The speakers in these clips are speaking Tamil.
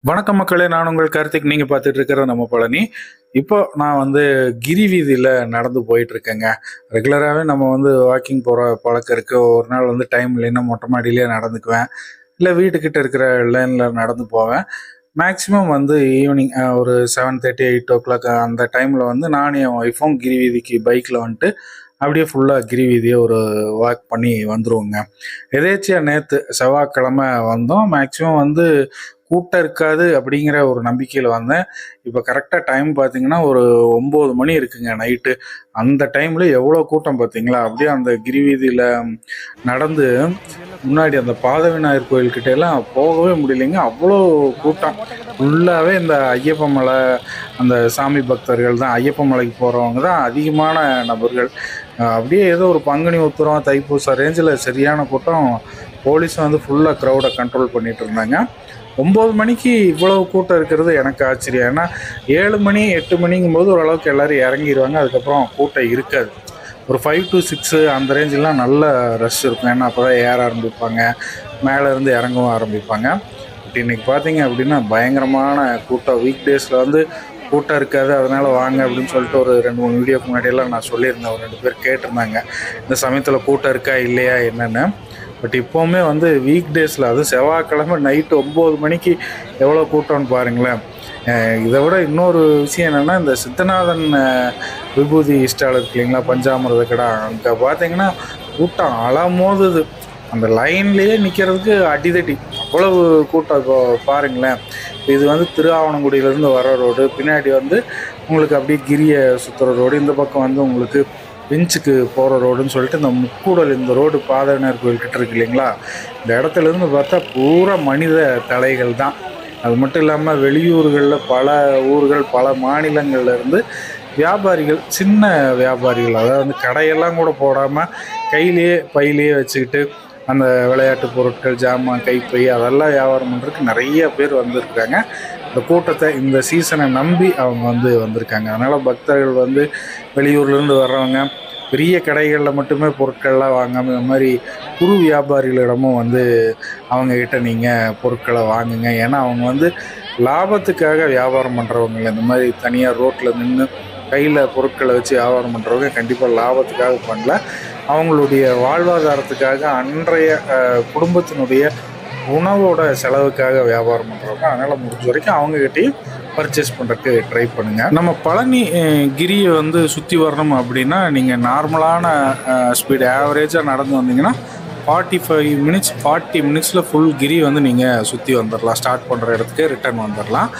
வணக்கம் மக்களே, நான் உங்கள் கார்த்திக். நீங்கள் பார்த்துட்டு இருக்கிற நம்ம பழனி. இப்போ நான் கிரி வீதியில் நடந்து போயிட்டு இருக்கேங்க. ரெகுலராகவே நம்ம வாக்கிங் போகிற பழக்கம் இருக்குது. ஒரு நாள் டைம் இல்லைன்னா மொட்டை மாடியிலே நடந்துக்குவேன், இல்லை வீட்டுக்கிட்ட இருக்கிற லைனில் நடந்து போவேன். மேக்ஸிமம் ஈவினிங் ஒரு 7:30 8 o'clock அந்த டைமில் நானும் என் ஒய்ஃபும் கிரி வீதிக்கு பைக்கில் அப்படியே ஃபுல்லாக கிரி வீதியை ஒரு வாக் பண்ணி வந்துடுவோங்க. எதேச்சியாக நேற்று செவ்வாய்க்கிழமை வந்தோம். மேக்ஸிமம் கூட்டம் இருக்காது அப்படிங்கிற ஒரு நம்பிக்கையில் வந்தேன். இப்போ கரெக்டாக டைம் பார்த்தீங்கன்னா ஒரு 9 மணி இருக்குங்க நைட்டு. அந்த டைமில் எவ்வளோ கூட்டம் பார்த்தீங்களா? அப்படியே அந்த கிரிவீதியில் நடந்து முன்னாடி அந்த பாத விநாயகர் கோயில்கிட்ட எல்லாம் போகவே முடியலைங்க. அவ்வளோ கூட்டம். ஃபுல்லாகவே இந்த ஐயப்ப மலை அந்த சாமி பக்தர்கள் தான். ஐயப்ப மலைக்கு போகிறவங்க தான் அதிகமான நபர்கள். அப்படியே ஏதோ ஒரு பங்குனி உத்திரம் தைப்பூசம் ரேஞ்சில் சரியான கூட்டம். போலீஸ் ஃபுல்லாக க்ரௌடை கண்ட்ரோல் பண்ணிகிட்டு இருந்தாங்க. 9 மணிக்கு இவ்வளவு கூட்டம் இருக்கிறது எனக்கு ஆச்சரியம். ஏன்னா 7 மணி 8 மணிங்கும் போது ஓரளவுக்கு எல்லோரும் இறங்கிடுவாங்க. அதுக்கப்புறம் கூட்டம் இருக்காது. ஒரு 5 to 6 அந்த ரேஞ்செலாம் நல்ல ரஷ் இருக்கும். ஏன்னா அப்போ தான் ஏற ஆரம்பிப்பாங்க, மேலேருந்து இறங்கவும் ஆரம்பிப்பாங்க. பட் இன்றைக்கி பார்த்தீங்க அப்படின்னா பயங்கரமான கூட்டம். வீக் டேஸில் கூட்டம் இருக்காது, அதனால் வாங்க அப்படின்னு சொல்லிட்டு ஒரு 2-3 வீடியோக்கு முன்னாடியெல்லாம் நான் சொல்லியிருந்தேன். ஒரு 2 பேர் கேட்டிருந்தாங்க இந்த சமயத்தில் கூட்டம் இருக்கா இல்லையா என்னென்னு. பட் இப்போவுமே வீக் டேஸில், அதுவும் செவ்வாய்க்கிழமை நைட்டு 9 மணிக்கு எவ்வளோ கூட்டம்னு பாருங்களேன். இதை விட இன்னொரு விஷயம் என்னென்னா, இந்த சித்தநாதன் விபூதி ஸ்டால் இருக்கு இல்லைங்களா, பஞ்சாமிரத கடை, அங்கே பார்த்தீங்கன்னா கூட்டம் அலமோதுது. அந்த லைன்லேயே நிற்கிறதுக்கு அடிதடி, அவ்வளவு கூட்டம். இப்போ பாருங்களேன், இது திருஆவணங்குடியிலேருந்து வர ரோடு, பின்னாடி உங்களுக்கு அப்படியே கிரியை சுற்றுற ரோடு, இந்த பக்கம் உங்களுக்கு பெஞ்சுக்கு போகிற ரோடுன்னு சொல்லிட்டு இந்த முக்கூடல், இந்த ரோடு பாதவிநாயகர் கோயில்கிட்ட இருக்கு இல்லைங்களா, இந்த இடத்துலேருந்து பார்த்தா பூரா மனித தலைகள் தான். அது மட்டும் இல்லாமல் வெளியூர்களில் பல ஊர்கள் பல மாநிலங்கள்லேருந்து வியாபாரிகள், சின்ன வியாபாரிகள், அதாவது கடையெல்லாம் கூட போடாமல் கையிலேயே பையிலேயே வச்சுக்கிட்டு அந்த விளையாட்டு பொருட்கள், ஜாமான், கைப்பை அதெல்லாம் வியாபாரம் பண்ணுறதுக்கு நிறைய பேர் வந்திருக்காங்க. இந்த கூட்டத்தை இந்த சீசனை நம்பி அவங்க வந்திருக்காங்க. அதனால் பக்தர்கள் வெளியூர்லேருந்து வர்றவங்க பெரிய கடைகளில் மட்டுமே பொருட்கள்லாம் வாங்காமல் இந்த மாதிரி குறு வியாபாரிகளிடமும் அவங்கக்கிட்ட நீங்கள் பொருட்களை வாங்குங்க. ஏன்னா அவங்க லாபத்துக்காக வியாபாரம் பண்ணுறவங்க. இந்த மாதிரி தனியாக ரோட்டில் நின்று கையில் பொருட்களை வச்சு வியாபாரம் பண்ணுறவங்க கண்டிப்பாக லாபத்துக்காக பண்ணல, அவங்களுடைய வாழ்வாதாரத்துக்காக, அன்றைய குடும்பத்தினுடைய உணவோட செலவுக்காக வியாபாரம் பண்ணுறவங்க. அதனால் முடிஞ்ச வரைக்கும் அவங்ககிட்டையும் பர்ச்சேஸ் பண்ணுறதுக்கு ட்ரை பண்ணுங்கள். நம்ம பழனி கிரியை சுற்றி வரணும் அப்படின்னா நீங்கள் நார்மலான ஸ்பீடு ஆவரேஜாக நடந்து வந்தீங்கன்னா 45 minutes 40 minutesல ஃபுல் கிரி நீங்கள் சுற்றி வந்துடலாம். ஸ்டார்ட் பண்ணுற இடத்துக்கு ரிட்டர்ன் வந்துடலாம்.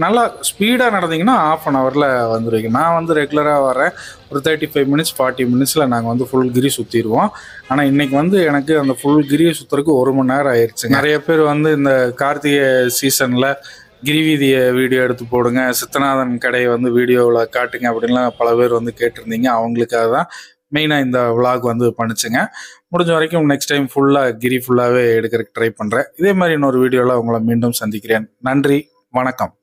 நல்லா ஸ்பீடாக நடந்தீங்கன்னா 1/2 hourல வந்துடுவீங்க. நான் ரெகுலராக வரேன், ஒரு 35 minutes 40 minutesல நாங்கள் ஃபுல் கிரி சுற்றிடுவோம். ஆனால் இன்றைக்கி எனக்கு அந்த ஃபுல் கிரியை சுற்றுறதுக்கு 1 மணி நேரம் ஆயிடுச்சு. நிறைய பேர் இந்த கார்த்திகை சீசனில் கிரிவீதியை வீடியோ எடுத்து போடுங்க, சித்தநாதன் கடையை வீடியோவில் காட்டுங்க அப்படின்லாம் பல பேர் கேட்டிருந்தீங்க. அவங்களுக்காக தான் மெயினாக இந்த விளாக் பண்ணிச்சுங்க. முடிஞ்ச வரைக்கும் நெக்ஸ்ட் டைம் ஃபுல்லாக கிரி ஃபுல்லாகவே எடுக்கிறதுக்கு ட்ரை பண்ணுறேன். இதே மாதிரி இன்னொரு வீடியோவில் உங்களை மீண்டும் சந்திக்கிறேன். நன்றி, வணக்கம்.